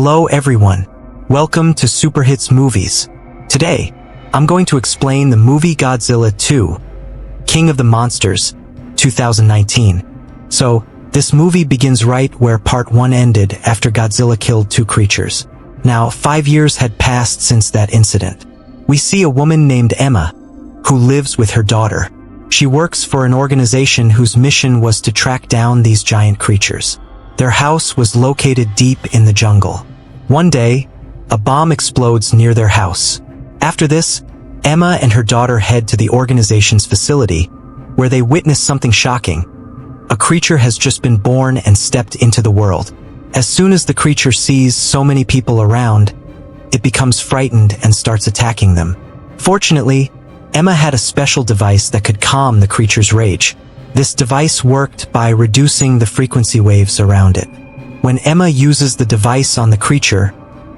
Hello everyone. Welcome to Super Hits Movies. Today, I'm going to explain the movie Godzilla 2, King of the Monsters, 2019. So, this movie begins right where part 1 ended after Godzilla killed 2 creatures. Now, 5 years had passed since that incident. We see a woman named Emma, who lives with her daughter. She works for an organization whose mission was to track down these giant creatures. Their house was located deep in the jungle. One day, a bomb explodes near their house. After this, Emma and her daughter head to the organization's facility, where they witness something shocking. A creature has just been born and stepped into the world. As soon as the creature sees so many people around, it becomes frightened and starts attacking them. Fortunately, Emma had a special device that could calm the creature's rage. This device worked by reducing the frequency waves around it. When Emma uses the device on the creature,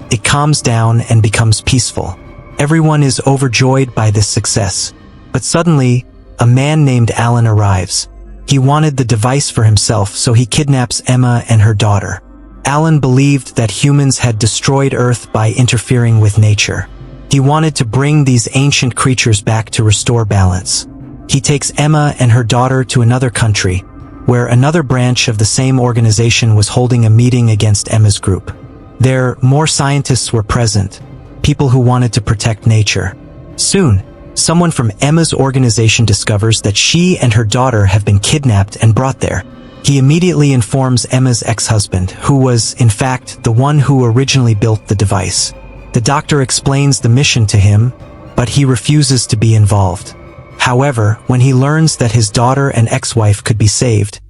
it calms down and becomes peaceful. Everyone is overjoyed by this success. But suddenly, a man named Alan arrives. He wanted the device for himself, so he kidnaps Emma and her daughter. Alan believed that humans had destroyed Earth by interfering with nature. He wanted to bring these ancient creatures back to restore balance. He takes Emma and her daughter to another country, where another branch of the same organization was holding a meeting against Emma's group. There, more scientists were present, people who wanted to protect nature. Soon, someone from Emma's organization discovers that she and her daughter have been kidnapped and brought there. He immediately informs Emma's ex-husband, who was, in fact, the one who originally built the device. The doctor explains the mission to him, but he refuses to be involved. However, when he learns that his daughter and ex-wife could be saved,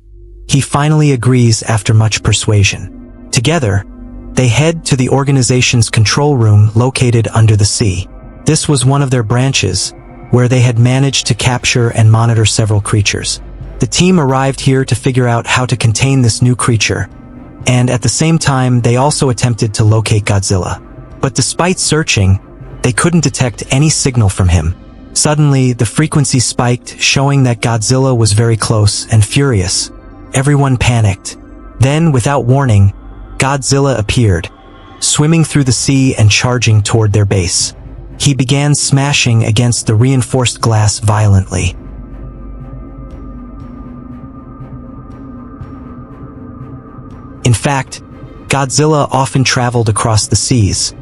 he finally agrees after much persuasion. Together, they head to the organization's control room located under the sea. This was one of their branches, where they had managed to capture and monitor several creatures. The team arrived here to figure out how to contain this new creature, and at the same time they also attempted to locate Godzilla. But despite searching, they couldn't detect any signal from him. Suddenly, the frequency spiked, showing that Godzilla was very close and furious. Everyone panicked. Then, without warning, Godzilla appeared, swimming through the sea and charging toward their base. He began smashing against the reinforced glass violently. In fact, Godzilla often traveled across the seas,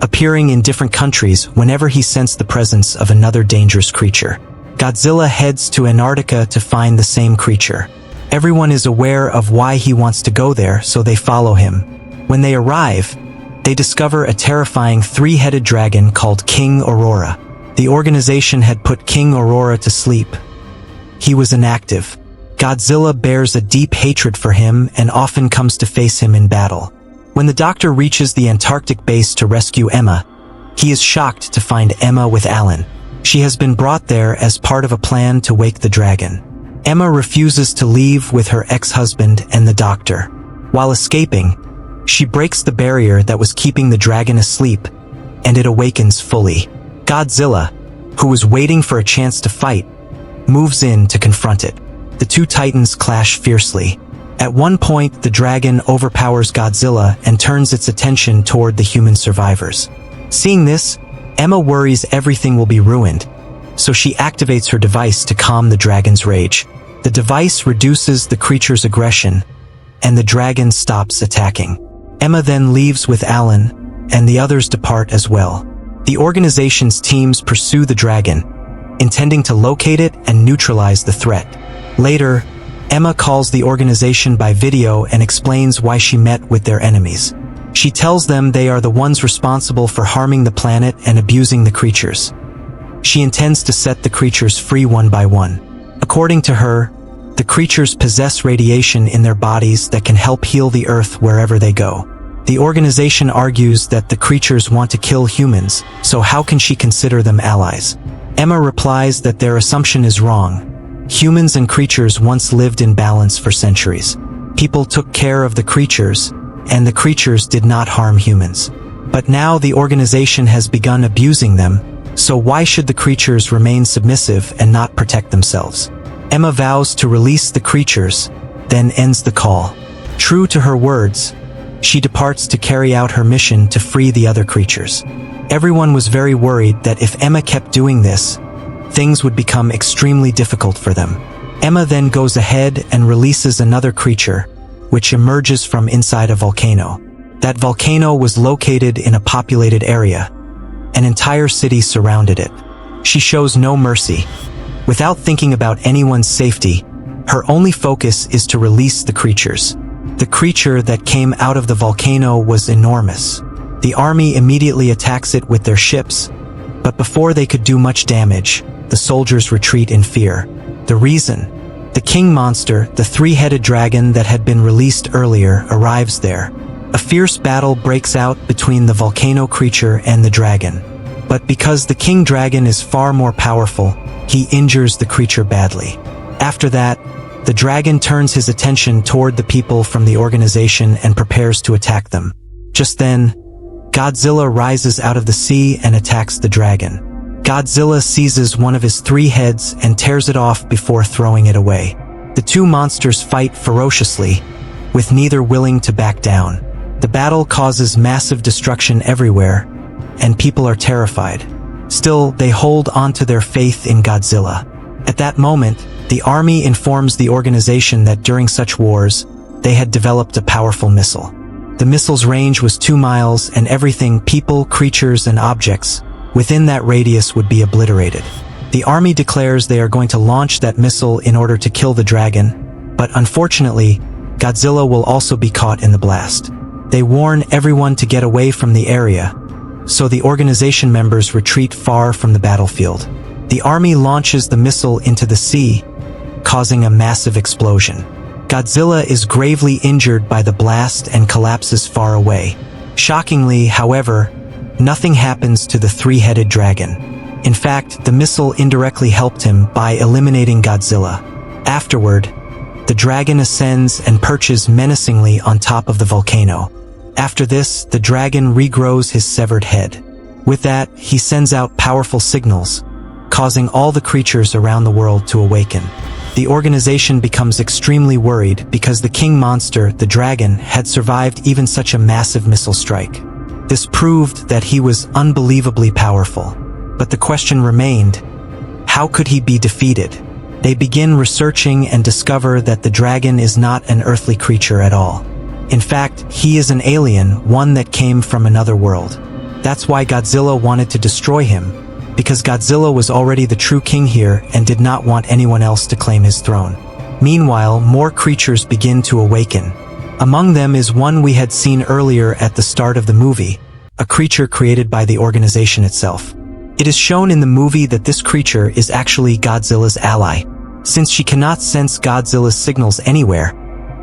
appearing in different countries whenever he sensed the presence of another dangerous creature. Godzilla heads to Antarctica to find the same creature. Everyone is aware of why he wants to go there, so they follow him. When they arrive, they discover a terrifying 3-headed dragon called King Ghidorah. The organization had put King Ghidorah to sleep. He was inactive. Godzilla bears a deep hatred for him and often comes to face him in battle. When the doctor reaches the Antarctic base to rescue Emma, he is shocked to find Emma with Alan. She has been brought there as part of a plan to wake the dragon. Emma refuses to leave with her ex-husband and the doctor. While escaping, she breaks the barrier that was keeping the dragon asleep, and it awakens fully. Godzilla, who was waiting for a chance to fight, moves in to confront it. The two titans clash fiercely. At one point, the dragon overpowers Godzilla and turns its attention toward the human survivors. Seeing this, Emma worries everything will be ruined, so she activates her device to calm the dragon's rage. The device reduces the creature's aggression, and the dragon stops attacking. Emma then leaves with Alan, and the others depart as well. The organization's teams pursue the dragon, intending to locate it and neutralize the threat. Later, Emma calls the organization by video and explains why she met with their enemies. She tells them they are the ones responsible for harming the planet and abusing the creatures. She intends to set the creatures free one by one. According to her, the creatures possess radiation in their bodies that can help heal the Earth wherever they go. The organization argues that the creatures want to kill humans, so how can she consider them allies? Emma replies that their assumption is wrong. Humans and creatures once lived in balance for centuries. People took care of the creatures, and the creatures did not harm humans. But now the organization has begun abusing them, so why should the creatures remain submissive and not protect themselves? Emma vows to release the creatures, then ends the call. True to her words, she departs to carry out her mission to free the other creatures. Everyone was very worried that if Emma kept doing this, things would become extremely difficult for them. Emma then goes ahead and releases another creature, which emerges from inside a volcano. That volcano was located in a populated area. An entire city surrounded it. She shows no mercy. Without thinking about anyone's safety, her only focus is to release the creatures. The creature that came out of the volcano was enormous. The army immediately attacks it with their ships, but before they could do much damage, the soldiers retreat in fear. The reason? The king monster, the three-headed dragon that had been released earlier, arrives there. A fierce battle breaks out between the volcano creature and the dragon. But because the king dragon is far more powerful, he injures the creature badly. After that, the dragon turns his attention toward the people from the organization and prepares to attack them. Just then, Godzilla rises out of the sea and attacks the dragon. Godzilla seizes one of his three heads and tears it off before throwing it away. The two monsters fight ferociously, with neither willing to back down. The battle causes massive destruction everywhere, and people are terrified. Still, they hold on to their faith in Godzilla. At that moment, the army informs the organization that during such wars, they had developed a powerful missile. The missile's range was 2 miles, and everything, people, creatures, and objects within that radius would be obliterated. The army declares they are going to launch that missile in order to kill the dragon, but unfortunately, Godzilla will also be caught in the blast. They warn everyone to get away from the area, so the organization members retreat far from the battlefield. The army launches the missile into the sea, causing a massive explosion. Godzilla is gravely injured by the blast and collapses far away. Shockingly, however, nothing happens to the three-headed dragon. In fact, the missile indirectly helped him by eliminating Godzilla. Afterward, the dragon ascends and perches menacingly on top of the volcano. After this, the dragon regrows his severed head. With that, he sends out powerful signals, causing all the creatures around the world to awaken. The organization becomes extremely worried because the king monster, the dragon, had survived even such a massive missile strike. This proved that he was unbelievably powerful. But the question remained, how could he be defeated? They begin researching and discover that the dragon is not an earthly creature at all. In fact, he is an alien, one that came from another world. That's why Godzilla wanted to destroy him, because Godzilla was already the true king here and did not want anyone else to claim his throne. Meanwhile, more creatures begin to awaken. Among them is one we had seen earlier at the start of the movie, a creature created by the organization itself. It is shown in the movie that this creature is actually Godzilla's ally. Since she cannot sense Godzilla's signals anywhere,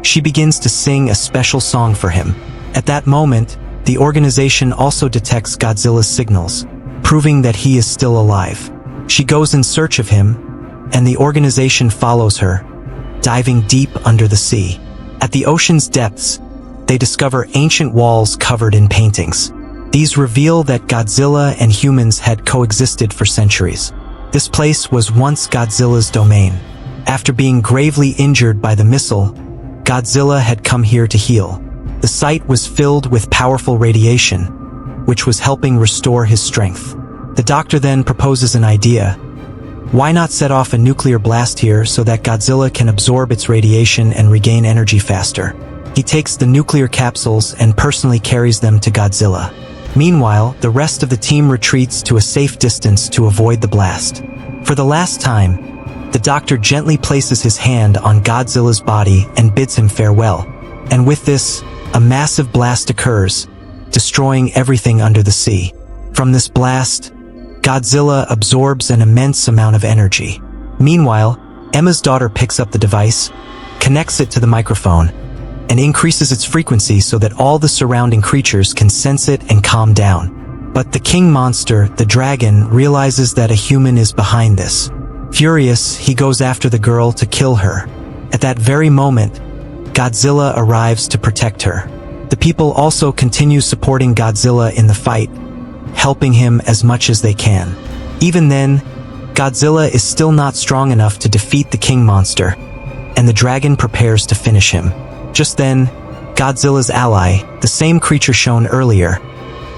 she begins to sing a special song for him. At that moment, the organization also detects Godzilla's signals, proving that he is still alive. She goes in search of him, and the organization follows her, diving deep under the sea. At the ocean's depths, they discover ancient walls covered in paintings. These reveal that Godzilla and humans had coexisted for centuries. This place was once Godzilla's domain. After being gravely injured by the missile, Godzilla had come here to heal. The site was filled with powerful radiation, which was helping restore his strength. The doctor then proposes an idea. Why not set off a nuclear blast here so that Godzilla can absorb its radiation and regain energy faster? He takes the nuclear capsules and personally carries them to Godzilla. Meanwhile, the rest of the team retreats to a safe distance to avoid the blast. For the last time, the doctor gently places his hand on Godzilla's body and bids him farewell. And with this, a massive blast occurs, destroying everything under the sea. From this blast, Godzilla absorbs an immense amount of energy. Meanwhile, Emma's daughter picks up the device, connects it to the microphone, and increases its frequency so that all the surrounding creatures can sense it and calm down. But the king monster, the dragon, realizes that a human is behind this. Furious, he goes after the girl to kill her. At that very moment, Godzilla arrives to protect her. The people also continue supporting Godzilla in the fight, helping him as much as they can. Even then, Godzilla is still not strong enough to defeat the king monster, and the dragon prepares to finish him. Just then, Godzilla's ally, the same creature shown earlier,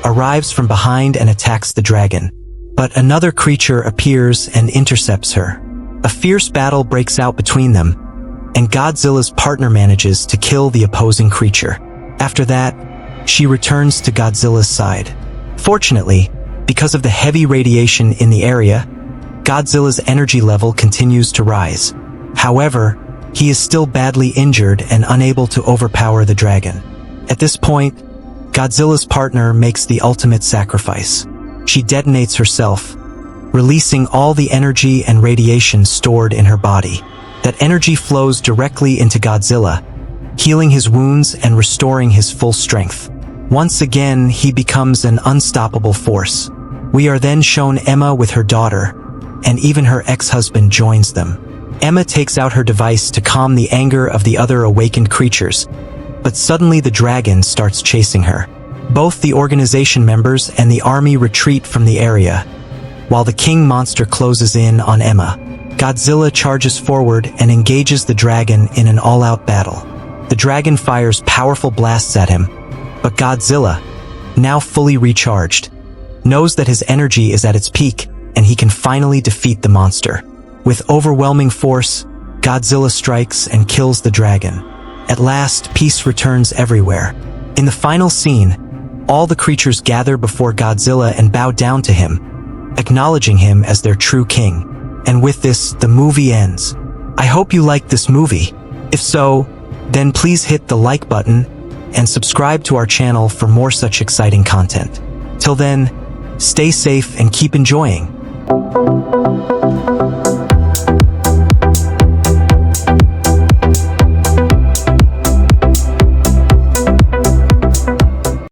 arrives from behind and attacks the dragon. But another creature appears and intercepts her. A fierce battle breaks out between them, and Godzilla's partner manages to kill the opposing creature. After that, she returns to Godzilla's side. Fortunately, because of the heavy radiation in the area, Godzilla's energy level continues to rise. However, he is still badly injured and unable to overpower the dragon. At this point, Godzilla's partner makes the ultimate sacrifice. She detonates herself, releasing all the energy and radiation stored in her body. That energy flows directly into Godzilla, healing his wounds and restoring his full strength. Once again, he becomes an unstoppable force. We are then shown Emma with her daughter, and even her ex-husband joins them. Emma takes out her device to calm the anger of the other awakened creatures, but suddenly the dragon starts chasing her. Both the organization members and the army retreat from the area, while the king monster closes in on Emma. Godzilla charges forward and engages the dragon in an all-out battle. The dragon fires powerful blasts at him, but Godzilla, now fully recharged, knows that his energy is at its peak and he can finally defeat the monster. With overwhelming force, Godzilla strikes and kills the dragon. At last, peace returns everywhere. In the final scene, all the creatures gather before Godzilla and bow down to him, acknowledging him as their true king. And with this, the movie ends. I hope you liked this movie. If so, then please hit the like button and subscribe to our channel for more such exciting content. Till then, stay safe and keep enjoying.